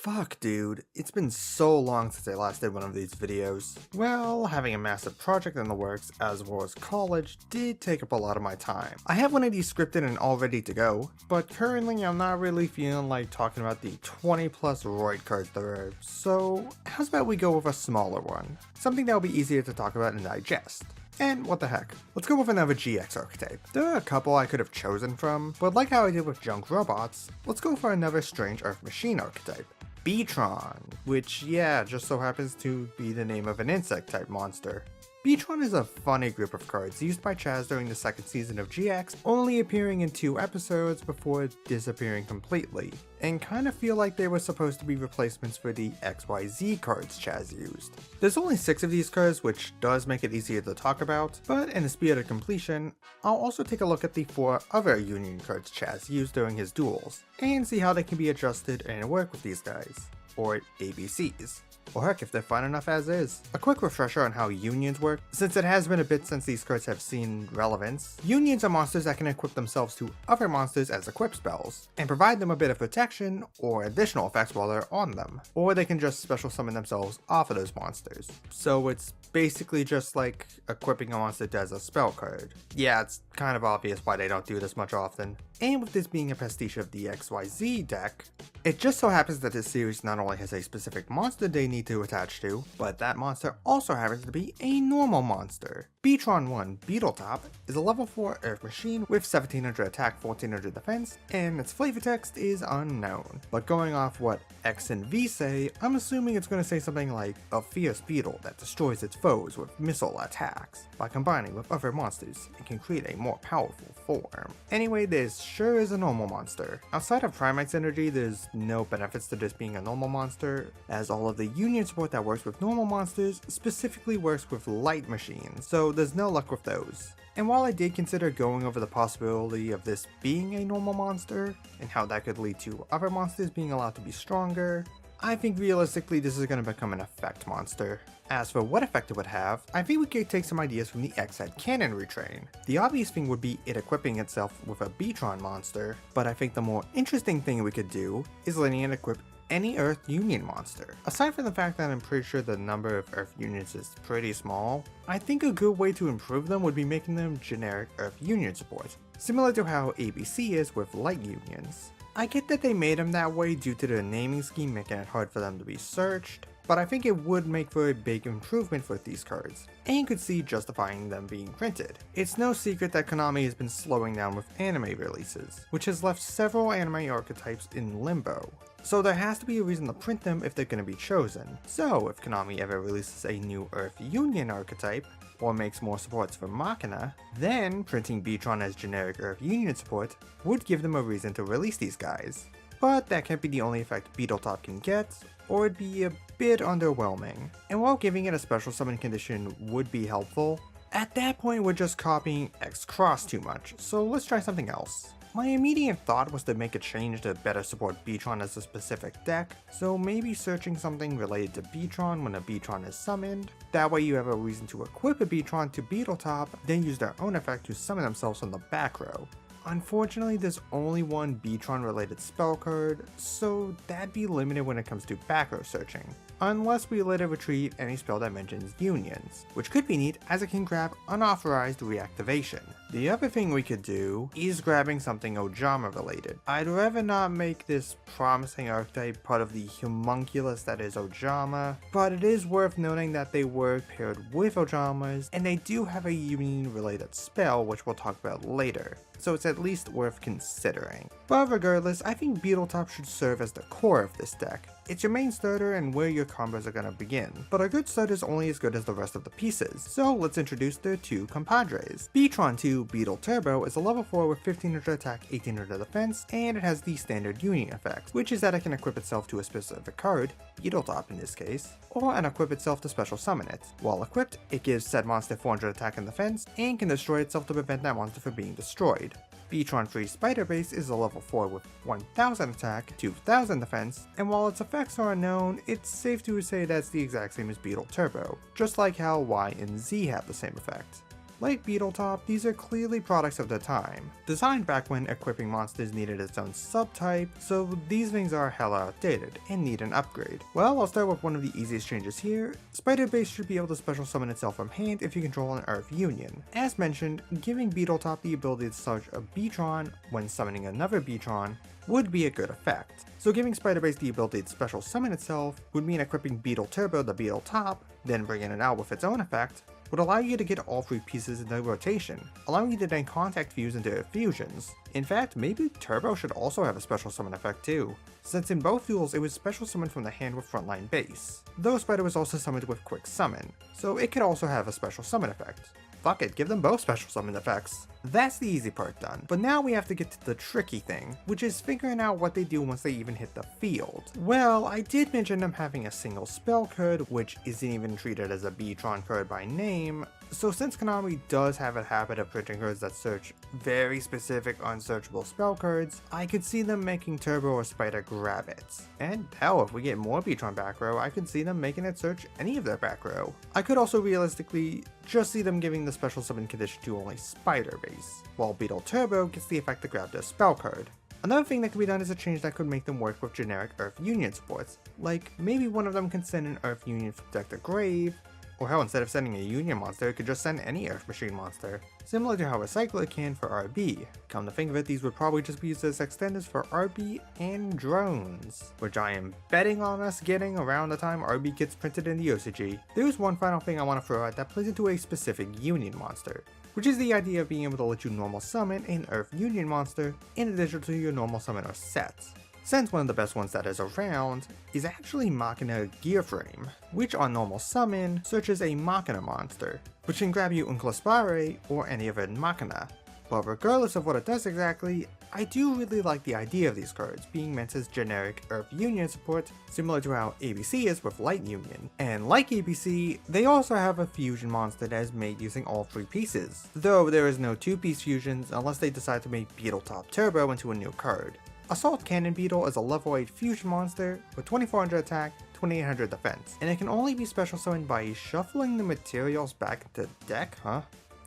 Fuck, dude. It's been so long since I last did one of these videos. Well, having a massive project in the works, as well as college, did take up a lot of my time. I have one of these scripted and all ready to go, but currently I'm not really feeling like talking about the 20 plus roid cards there are, so how's about we go with a smaller one? Something that will be easier to talk about and digest. And what the heck, let's go with another GX archetype. There are a couple I could have chosen from, but like how I did with junk robots, let's go for another strange Earth machine archetype. Beetron, which just so happens to be the name of an insect type monster. Beetron is a funny group of cards used by Chaz during the second season of GX, only appearing in 2 episodes before disappearing completely, and kind of feel like they were supposed to be replacements for the XYZ cards Chaz used. There's only 6 of these cards, which does make it easier to talk about, but in the spirit of completion, I'll also take a look at the 4 other Union cards Chaz used during his duels, and see how they can be adjusted and work with these guys, or ABCs. Or heck, if they're fun enough as is. A quick refresher on how unions work, since it has been a bit since these cards have seen relevance. Unions are monsters that can equip themselves to other monsters as equip spells, and provide them a bit of protection or additional effects while they're on them. Or they can just special summon themselves off of those monsters. So it's basically just like equipping a monster does a spell card. Yeah, it's kind of obvious why they don't do this much often. And with this being a pastiche of the XYZ deck, it just so happens that this series not only has a specific monster they need to attach to, but that monster also happens to be a normal monster. Beetron 1 Beetletop is a level 4 Earth machine with 1700 attack, 1400 defense, and its flavor text is unknown. But going off what X and V say, I'm assuming it's going to say something like a fierce beetle that destroys its foes with missile attacks by combining with other monsters and can create a more powerful form. Anyway, this sure is a normal monster. Outside of Primite's energy, there's no benefits to this being a normal monster, as all of the Union support that works with normal monsters specifically works with light machines, so there's no luck with those. And while I did consider going over the possibility of this being a normal monster, and how that could lead to other monsters being allowed to be stronger, I think realistically this is going to become an effect monster. As for what effect it would have, I think we could take some ideas from the X-Head Cannon retrain. The obvious thing would be it equipping itself with a Beetron monster, but I think the more interesting thing we could do is letting it equip any Earth Union monster. Aside from the fact that I'm pretty sure the number of Earth Unions is pretty small, I think a good way to improve them would be making them generic Earth Union support, similar to how ABC is with Light Unions. I get that they made them that way due to the naming scheme making it hard for them to be searched, but I think it would make for a big improvement for these cards, and could see justifying them being printed. It's no secret that Konami has been slowing down with anime releases, which has left several anime archetypes in limbo. So there has to be a reason to print them if they're going to be chosen. So if Konami ever releases a new Earth Union archetype, or makes more supports for Machina, then printing Beetron as generic Earth Union support would give them a reason to release these guys. But that can't be the only effect Beetletop can get, or it'd be a bit underwhelming. And while giving it a special summon condition would be helpful, at that point we're just copying X-Cross too much, so let's try something else. My immediate thought was to make a change to better support Beetron as a specific deck, so maybe searching something related to Beetron when a Beetron is summoned. That way you have a reason to equip a Beetron to Beetletop, then use their own effect to summon themselves from the back row. Unfortunately, there's only one Beetron related spell card, so that'd be limited when it comes to back row searching, unless we let it retrieve any spell that mentions unions, which could be neat as it can grab unauthorized reactivation. The other thing we could do is grabbing something Ojama related. I'd rather not make this promising archetype part of the homunculus that is Ojama, but it is worth noting that they were paired with Ojamas, and they do have a union related spell which we'll talk about later, so it's at least worth considering. But regardless, I think Beetletop should serve as the core of this deck. It's your main starter and where your combos are gonna begin, but a good start is only as good as the rest of the pieces, so let's introduce their 2 compadres. Beetron 2 Beetle Turbo is a level 4 with 1500 attack, 1800 defense, and it has the standard union effect, which is that it can equip itself to a specific card, Beetletop in this case, or unequip itself to special summon it. While equipped, it gives said monster 400 attack and defense, and can destroy itself to prevent that monster from being destroyed. Beetron 3 Spider Base is a level 4 with 1000 attack, 2000 defense, and while its effects are unknown, it's safe to say that's the exact same as Beetle Turbo, just like how Y and Z have the same effect. Like Beetletop, these are clearly products of the time, designed back when equipping monsters needed its own subtype, so these things are hella outdated and need an upgrade. Well, I'll start with one of the easiest changes here. Spider Base should be able to special summon itself from hand if you control an Earth Union. As mentioned, giving Beetletop the ability to search a Beetron when summoning another Beetron would be a good effect. So giving Spider Base the ability to special summon itself would mean equipping Beetle Turbo to Beetletop, then bringing it out with its own effect, would allow you to get all 3 pieces into rotation, allowing you to then contact fuse into fusions. In fact, maybe Turbo should also have a special summon effect too, since in both duels it was special summoned from the hand with frontline base, though Spider was also summoned with quick summon, so it could also have a special summon effect. Fuck it, give them both special summon effects. That's the easy part done, but now we have to get to the tricky thing, which is figuring out what they do once they even hit the field. Well, I did mention them having a single spell code, which isn't even treated as a Beetron code by name, so since Konami does have a habit of printing codes that search very specific unsearchable spell codes, I could see them making Turbo or Spider grab it. And hell, if we get more Beetron back row, I could see them making it search any of their back row. I could also realistically just see them giving the special summon condition to only Spider Base, while Beetle Turbo gets the effect to grab their spell code. Another thing that could be done is a change that could make them work with generic Earth Union supports, like maybe one of them can send an Earth Union from deck to grave, or hell, instead of sending a Union monster, it could just send any Earth Machine monster, similar to how Recycler can for RB. Come to think of it, these would probably just be used as extenders for RB and drones, which I am betting on us getting around the time RB gets printed in the OCG. There's one final thing I want to throw out that plays into a specific Union monster, which is the idea of being able to let you normal summon an Earth Union monster in addition to your normal summoner set. Since one of the best ones that is around is actually Machina Gearframe, which on normal summon searches a Machina monster, which can grab you Unclaspare or any of it Machina. But regardless of what it does exactly, I do really like the idea of these cards being meant as generic Earth Union support, similar to how ABC is with Light Union. And like ABC, they also have a fusion monster that is made using all 3 pieces, though there is no 2-piece fusions unless they decide to make Beetletop Turbo into a new card. Assault Cannon Beetle is a level 8 fusion monster with 2400 attack, 2800 defense, and it can only be special summoned by shuffling the materials back into the deck,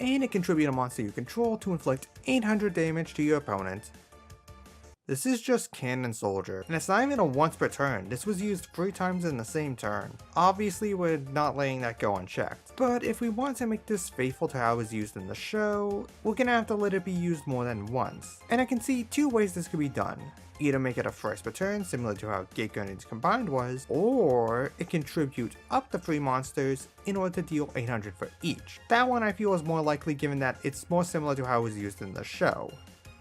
and it can tribute a monster you control to inflict 800 damage to your opponent. This is just Cannon Soldier, and it's not even a once per turn. This was used 3 times in the same turn. Obviously, we're not letting that go unchecked, but if we want to make this faithful to how it was used in the show, we're gonna have to let it be used more than once. And I can see 2 ways this could be done. Either make it a thrice per turn, similar to how Gate Guardians Combined was, or it can tribute up to 3 monsters in order to deal 800 for each. That one I feel is more likely given that it's more similar to how it was used in the show.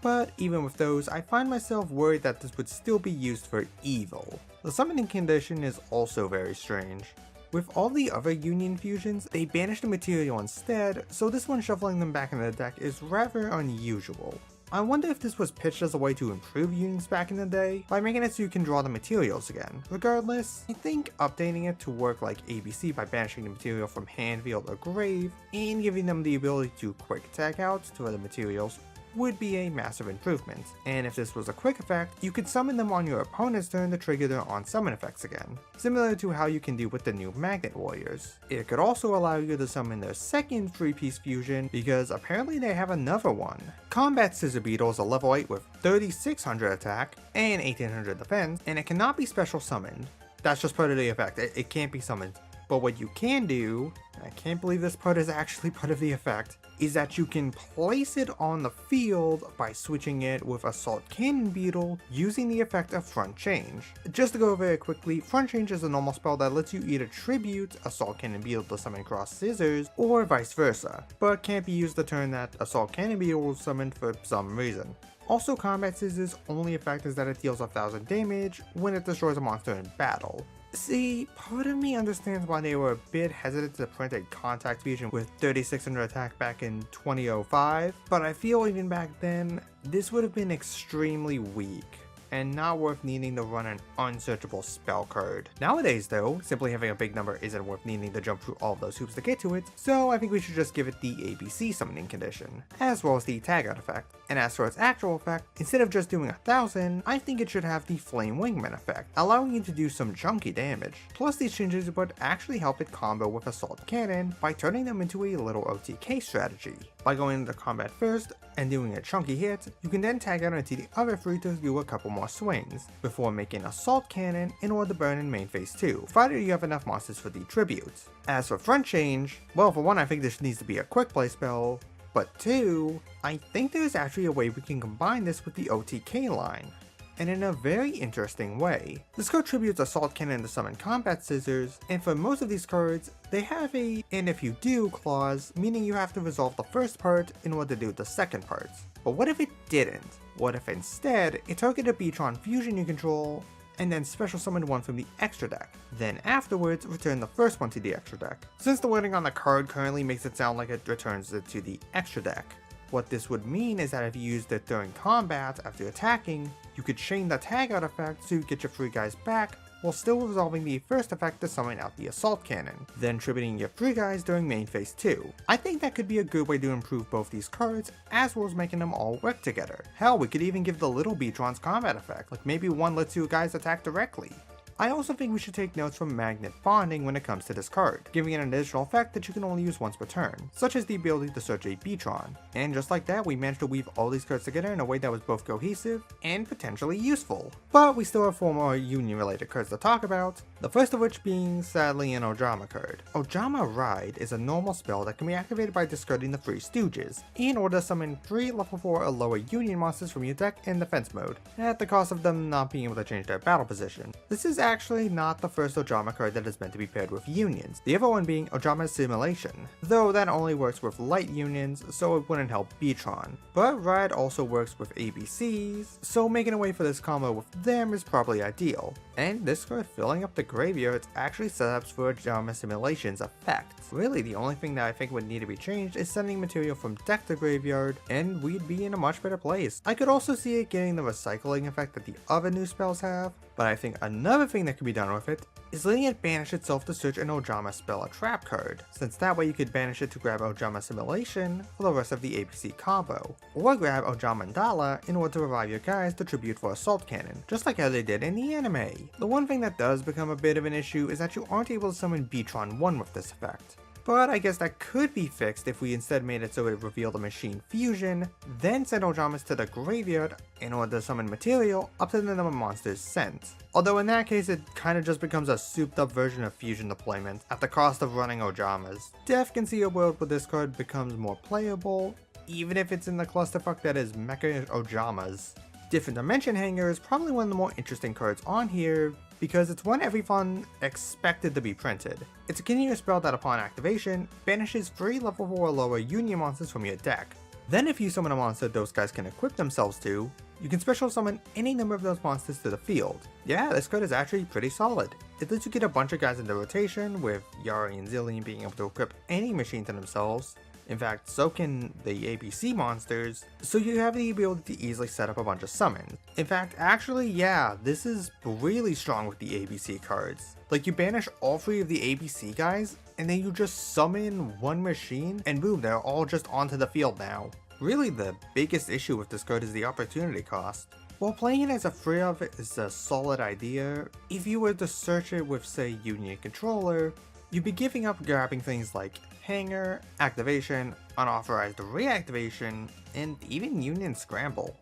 But even with those, I find myself worried that this would still be used for evil. The summoning condition is also very strange. With all the other Union fusions, they banish the material instead, so this one shuffling them back into the deck is rather unusual. I wonder if this was pitched as a way to improve Unions back in the day, by making it so you can draw the materials again. Regardless, I think updating it to work like ABC by banishing the material from hand, field, or grave, and giving them the ability to quick tag out to other materials would be a massive improvement, and if this was a quick effect, you could summon them on your opponent's turn to trigger their on-summon effects again, similar to how you can do with the new Magnet Warriors. It could also allow you to summon their second 3-piece fusion, because apparently they have another one. Combat Scissor Beetle is a level 8 with 3600 attack and 1800 defense, and it cannot be special summoned. That's just part of the effect, it can't be summoned. But what you can do, and I can't believe this part is actually part of the effect, is that you can place it on the field by switching it with Assault Cannon Beetle using the effect of Front Change. Just to go over it quickly, Front Change is a normal spell that lets you either tribute Assault Cannon Beetle to summon Cross Scissors, or vice versa, but can't be used the turn that Assault Cannon Beetle was summoned for some reason. Also, Combat Scissors' only effect is that it deals 1000 damage when it destroys a monster in battle. See, part of me understands why they were a bit hesitant to print a Contact Fusion with 3600 attack back in 2005, but I feel even back then, this would have been extremely weak, and not worth needing to run an unsearchable spell card. Nowadays though, simply having a big number isn't worth needing to jump through all of those hoops to get to it, so I think we should just give it the ABC summoning condition, as well as the tag out effect. And as for its actual effect, instead of just doing 1000, I think it should have the Flame Wingman effect, allowing you to do some chunky damage. Plus these changes would actually help it combo with Assault Cannon by turning them into a little OTK strategy. By going into combat first and doing a chunky hit, you can then tag out into the other 3 to do a couple more swings, before making Assault Cannon in order to burn in main phase 2, provided you have enough monsters for the tribute. As for front change, well, for one, I think this needs to be a quick play spell, but 2, I think there's actually a way we can combine this with the OTK line, and in a very interesting way. This card tributes Assault Cannon to summon Combat Scissors, and for most of these cards, they have a "and if you do" clause, meaning you have to resolve the first part in order to do the second part. But what if it didn't? What if instead, it targeted a Beetron fusion you control, and then special summon one from the extra deck, then afterwards return the first one to the extra deck? Since the wording on the card currently makes it sound like it returns it to the extra deck, what this would mean is that if you used it during combat after attacking, you could chain the tag out effect so you get your 3 guys back while still resolving the first effect to summon out the Assault Cannon, then tributing your 3 guys during main phase 2. I think that could be a good way to improve both these cards, as well as making them all work together. Hell, we could even give the little Beetron's combat effect, like maybe one lets you guys attack directly. I also think we should take notes from Magnet Bonding when it comes to this card, giving it an additional effect that you can only use once per turn, such as the ability to search a Beetron. And just like that, we managed to weave all these cards together in a way that was both cohesive and potentially useful. But we still have 4 more Union related cards to talk about, the first of which being sadly an Ojama card. Ojama Ride is a normal spell that can be activated by discarding the 3 Stooges, in order to summon 3 level 4 or lower Union monsters from your deck in defense mode, at the cost of them not being able to change their battle position. This is actually not the first Ojama card that is meant to be paired with unions, the other one being Ojama Simulation, though that only works with light unions, so it wouldn't help Beetron. But Ride also works with ABCs, so making a way for this combo with them is probably ideal. And this card filling up the graveyard actually setups for Ojama Simulation's effect. Really, the only thing that I think would need to be changed is sending material from deck to graveyard, and we'd be in a much better place. I could also see it getting the recycling effect that the other new spells have, but I think another thing that could be done with it is letting it banish itself to search an Ojama spell or trap card, since that way you could banish it to grab Ojama Simulation for the rest of the ABC combo, or grab Ojama Mandala in order to revive your guys to tribute for Assault Cannon, just like how they did in the anime. The one thing that does become a bit of an issue is that you aren't able to summon Beetron 1 with this effect. But I guess that could be fixed if we instead made it so it revealed a machine fusion, then send Ojamas to the graveyard in order to summon material up to the number of monsters sent. Although in that case it kinda just becomes a souped up version of fusion deployment at the cost of running Ojamas. Def can see a world where this card becomes more playable, even if it's in the clusterfuck that is Mecha Ojamas. Different Dimension Hanger is probably one of the more interesting cards on here, because it's one every fun expected to be printed. It's a continuous spell that upon activation, banishes 3 level 4 or lower Union monsters from your deck. Then if you summon a monster those guys can equip themselves to, you can special summon any number of those monsters to the field. Yeah, this card is actually pretty solid. It lets you get a bunch of guys into rotation, with Yari and Zillion being able to equip any machine to themselves. In fact, so can the ABC monsters, so you have the ability to easily set up a bunch of summons. In fact, actually, yeah, this is really strong with the ABC cards. Like, you banish all 3 of the ABC guys, and then you just summon one machine, and boom, they're all just onto the field now. Really, the biggest issue with this card is the opportunity cost. While playing it as a free of it is a solid idea, if you were to search it with, say, Union Controller, you'd be giving up grabbing things like Hanger, Activation, Unauthorized Reactivation, and even Union Scramble.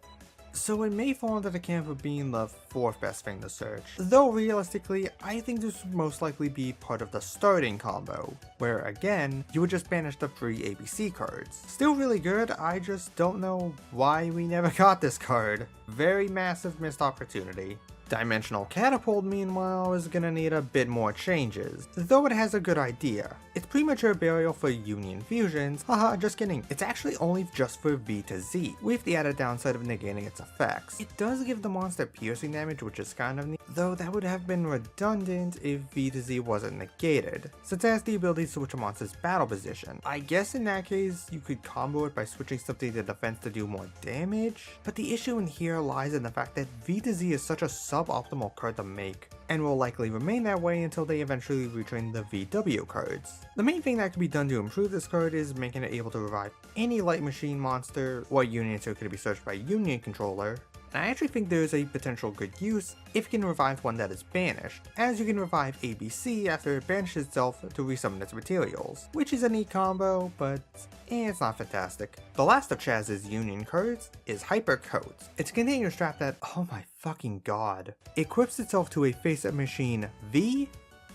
So it may fall into the camp of being the 4th best thing to search, though realistically, I think this would most likely be part of the starting combo, where again, you would just banish the 3 ABC cards. Still really good, I just don't know why we never got this card. Very massive missed opportunity. Dimensional Catapult, meanwhile, is gonna need a bit more changes, though it has a good idea. It's premature burial for Union fusions, haha, just kidding, it's actually only just for V to Z, with the added downside of negating its effects. It does give the monster piercing damage, which is kind of neat, though that would have been redundant if V to Z wasn't negated, since it has the ability to switch a monster's battle position. I guess in that case, you could combo it by switching something to defense to do more damage, but the issue in here lies in the fact that V to Z is such a suboptimal card to make, and will likely remain that way until they eventually retrain the VW cards. The main thing that can be done to improve this card is making it able to revive any light machine monster or union so it can be searched by union controller. And I actually think there is a potential good use if you can revive one that is banished, as you can revive ABC after it banishes itself to resummon its materials, which is a neat combo, but it's not fantastic. The last of Chaz's union cards is Hyper Codes. It's a container strap that, oh my fucking god, equips itself to a face-up machine V,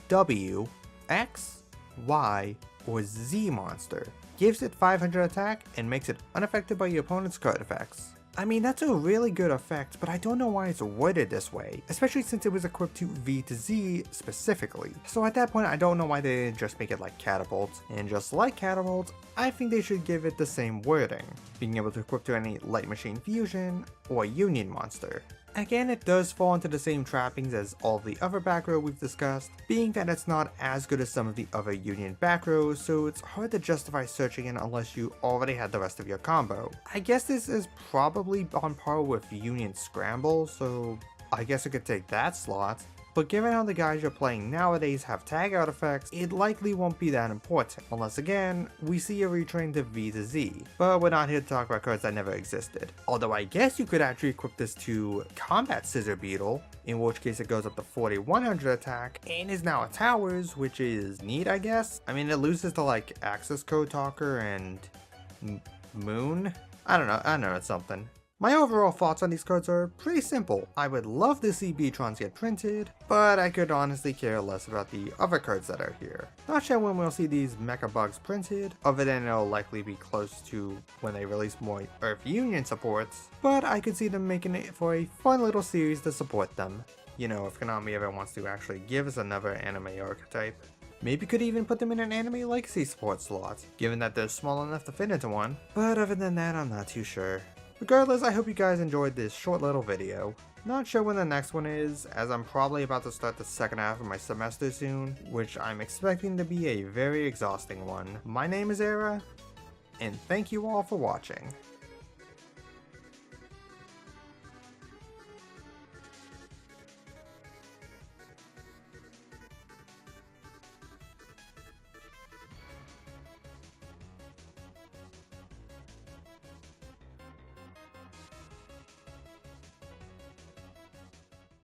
W, X, Y, or Z monster, gives it 500 attack, and makes it unaffected by your opponent's card effects. I mean, that's a really good effect, but I don't know why it's worded this way, especially since it was equipped to V to Z specifically. So at that point, I don't know why they didn't just make it like catapults, and just like catapults, I think they should give it the same wording, being able to equip to any light machine fusion or union monster. Again, it does fall into the same trappings as all the other back row we've discussed, being that it's not as good as some of the other union back rows, so it's hard to justify searching it unless you already had the rest of your combo. I guess this is probably on par with union scramble, so I guess it could take that slot. But given how the guys you're playing nowadays have tag out effects, it likely won't be that important, unless again, we see a retrain to V to Z. But we're not here to talk about cards that never existed. Although I guess you could actually equip this to Combat Scissor Beetle, in which case it goes up to 4100 attack, and is now a Towers, which is neat I guess. I mean, it loses to like Access Code Talker and Moon? I don't know, it's something. My overall thoughts on these cards are pretty simple. I would love to see Beetrons get printed, but I could honestly care less about the other cards that are here. Not sure when we'll see these Mecha Bugs printed, other than it'll likely be close to when they release more Earth Union supports, but I could see them making it for a fun little series to support them. You know, if Konami ever wants to actually give us another anime archetype. Maybe could even put them in an anime legacy support slot, given that they're small enough to fit into one, but other than that I'm not too sure. Regardless, I hope you guys enjoyed this short little video. Not sure when the next one is, as I'm probably about to start the second half of my semester soon, which I'm expecting to be a very exhausting one. My name is Era, and thank you all for watching.